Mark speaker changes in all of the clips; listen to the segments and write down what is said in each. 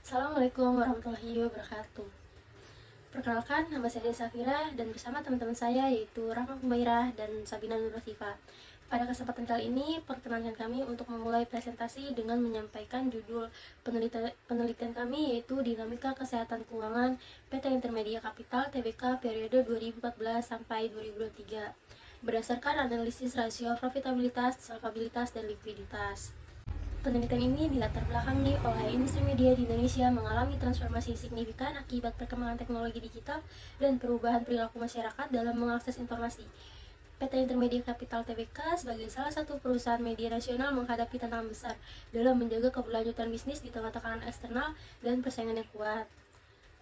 Speaker 1: Assalamualaikum warahmatullahi wabarakatuh. Perkenalkan, nama saya Safira dan bersama teman-teman saya yaitu Rahma Humairah dan Sabina Nurasifa. Pada kesempatan kali ini, perkenankan kami untuk memulai presentasi dengan menyampaikan judul penelitian kami yaitu Dinamika Kesehatan Keuangan PT Intermedia Capital Tbk periode 2014 sampai 2023 berdasarkan analisis rasio profitabilitas, solvabilitas, dan likuiditas. Penelitian ini dilatar belakangi oleh industri media di Indonesia mengalami transformasi signifikan akibat perkembangan teknologi digital dan perubahan perilaku masyarakat dalam mengakses informasi. PT Intermedia Capital Tbk sebagai salah satu perusahaan media nasional menghadapi tantangan besar dalam menjaga keberlanjutan bisnis di tengah tekanan eksternal dan persaingan yang kuat.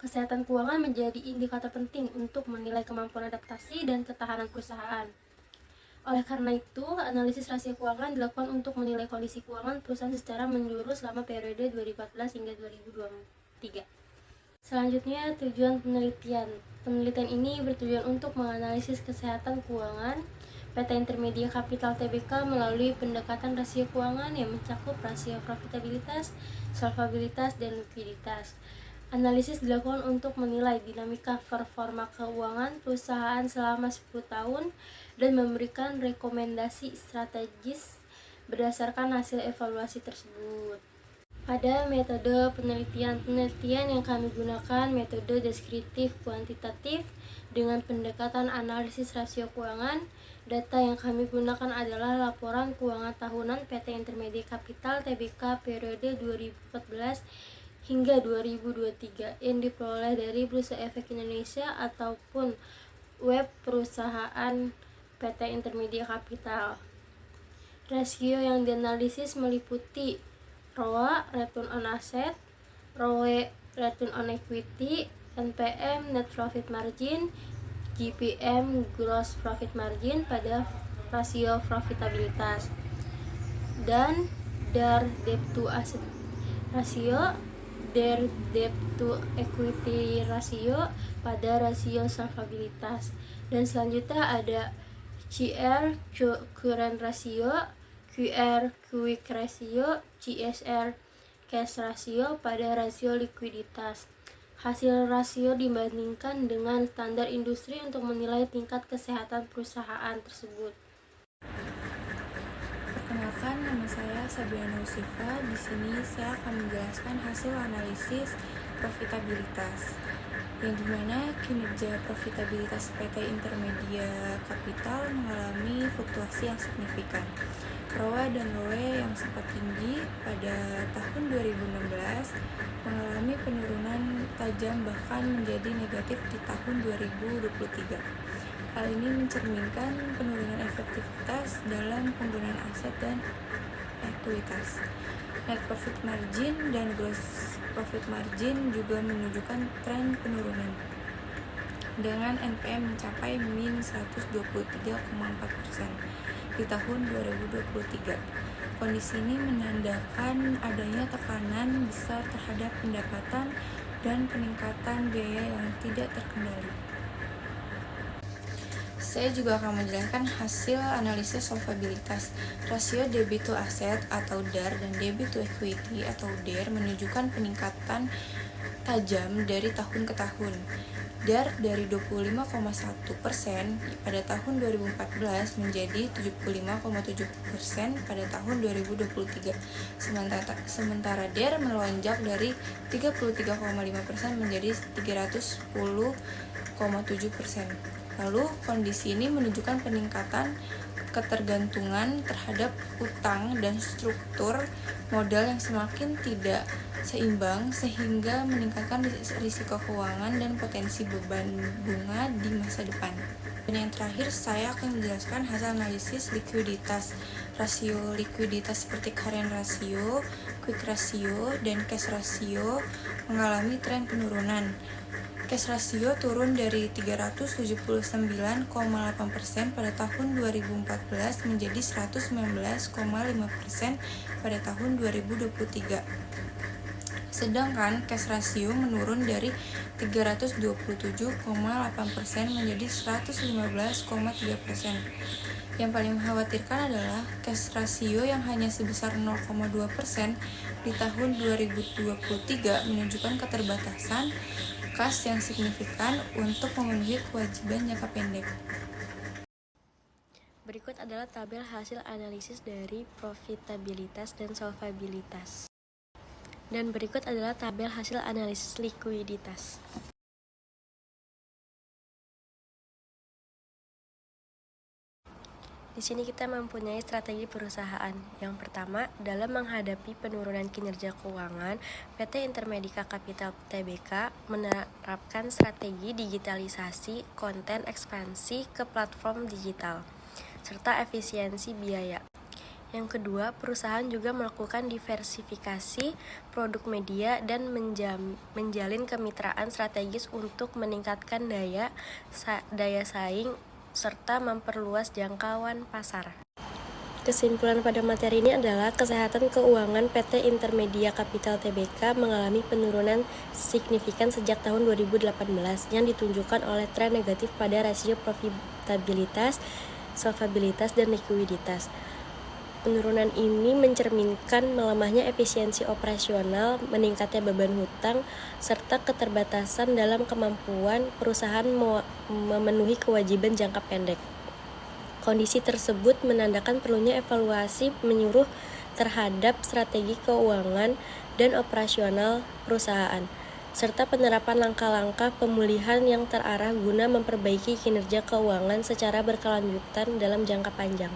Speaker 1: Kesehatan keuangan menjadi indikator penting untuk menilai kemampuan adaptasi dan ketahanan perusahaan. Oleh karena itu, analisis rasio keuangan dilakukan untuk menilai kondisi keuangan perusahaan secara menyeluruh selama periode 2014 hingga 2023. Selanjutnya, tujuan penelitian. Penelitian ini bertujuan untuk menganalisis kesehatan keuangan PT Intermedia Capital Tbk melalui pendekatan rasio keuangan yang mencakup rasio profitabilitas, solvabilitas, dan likuiditas. Analisis dilakukan untuk menilai dinamika performa keuangan perusahaan selama 10 tahun dan memberikan rekomendasi strategis berdasarkan hasil evaluasi tersebut. Pada metode penelitian yang kami gunakan metode deskriptif kuantitatif dengan pendekatan analisis rasio keuangan. Data yang kami gunakan adalah laporan keuangan tahunan PT Intermedia Capital Tbk periode 2014 hingga 2023 yang diperoleh dari Bursa Efek Indonesia ataupun web perusahaan PT Intermedia Capital. Rasio yang dianalisis meliputi ROA, Return on Asset, ROE, Return on Equity, NPM, Net Profit Margin, GPM, Gross Profit Margin pada rasio profitabilitas, dan DAR Debt to Asset Ratio, DAR Debt to Equity Ratio pada rasio solvabilitas. Dan selanjutnya ada CR Current Ratio, QR Quick Ratio, CSR Cash Ratio pada rasio likuiditas. Hasil rasio dibandingkan dengan standar industri untuk menilai tingkat kesehatan perusahaan tersebut.
Speaker 2: Perkenalkan, nama saya Sabina Nurasifa. Di sini saya akan menjelaskan hasil analisis profitabilitas, yang dimana kinerja profitabilitas PT Intermedia Capital mengalami fluktuasi yang signifikan. ROA dan ROE yang sempat tinggi pada tahun 2016 mengalami penurunan tajam bahkan menjadi negatif di tahun 2023. Hal ini mencerminkan penurunan efektivitas dalam penggunaan aset dan ekuitas. Net profit margin dan gross profit margin juga menunjukkan tren penurunan dengan NPM mencapai min 123,4% di tahun 2023. Kondisi ini menandakan adanya tekanan besar terhadap pendapatan dan peningkatan biaya yang tidak terkendali. Saya juga akan menjelaskan hasil analisis solvabilitas. Rasio debit to asset atau DAR dan debit to equity atau DER menunjukkan peningkatan tajam dari tahun ke tahun. DAR dari 25,1% pada tahun 2014 menjadi 75,7% pada tahun 2023. Sementara DER melonjak dari 33,5% menjadi 310,7%. Lalu kondisi ini menunjukkan peningkatan ketergantungan terhadap utang dan struktur modal yang semakin tidak seimbang sehingga meningkatkan risiko keuangan dan potensi beban bunga di masa depan. Dan yang terakhir, saya akan menjelaskan hasil analisis likuiditas. Rasio likuiditas seperti current ratio, quick ratio, dan cash ratio mengalami tren penurunan. Cash ratio turun dari 379,8% pada tahun 2014 menjadi 119,5% pada tahun 2023. Sedangkan cash ratio menurun dari 327,8% menjadi 115,3%. Yang paling mengkhawatirkan adalah cash ratio yang hanya sebesar 0,2% di tahun 2023 menunjukkan keterbatasan kas yang signifikan untuk memenuhi kewajiban jangka pendek.
Speaker 1: Berikut adalah tabel hasil analisis dari profitabilitas dan solvabilitas. Dan berikut adalah tabel hasil analisis likuiditas. Di sini kita mempunyai strategi perusahaan. Yang pertama, dalam menghadapi penurunan kinerja keuangan, PT Intermedica Capital Tbk menerapkan strategi digitalisasi konten ekspansi ke platform digital, serta efisiensi biaya. Yang kedua, perusahaan juga melakukan diversifikasi produk media dan menjalin kemitraan strategis untuk meningkatkan daya saing serta memperluas jangkauan pasar. Kesimpulan pada materi ini adalah kesehatan keuangan PT Intermedia Capital Tbk mengalami penurunan signifikan sejak tahun 2018 yang ditunjukkan oleh tren negatif pada rasio profitabilitas, solvabilitas, dan likuiditas. Penurunan ini mencerminkan melemahnya efisiensi operasional, meningkatnya beban hutang, serta keterbatasan dalam kemampuan perusahaan memenuhi kewajiban jangka pendek. Kondisi tersebut menandakan perlunya evaluasi menyeluruh terhadap strategi keuangan dan operasional perusahaan, serta penerapan langkah-langkah pemulihan yang terarah guna memperbaiki kinerja keuangan secara berkelanjutan dalam jangka panjang.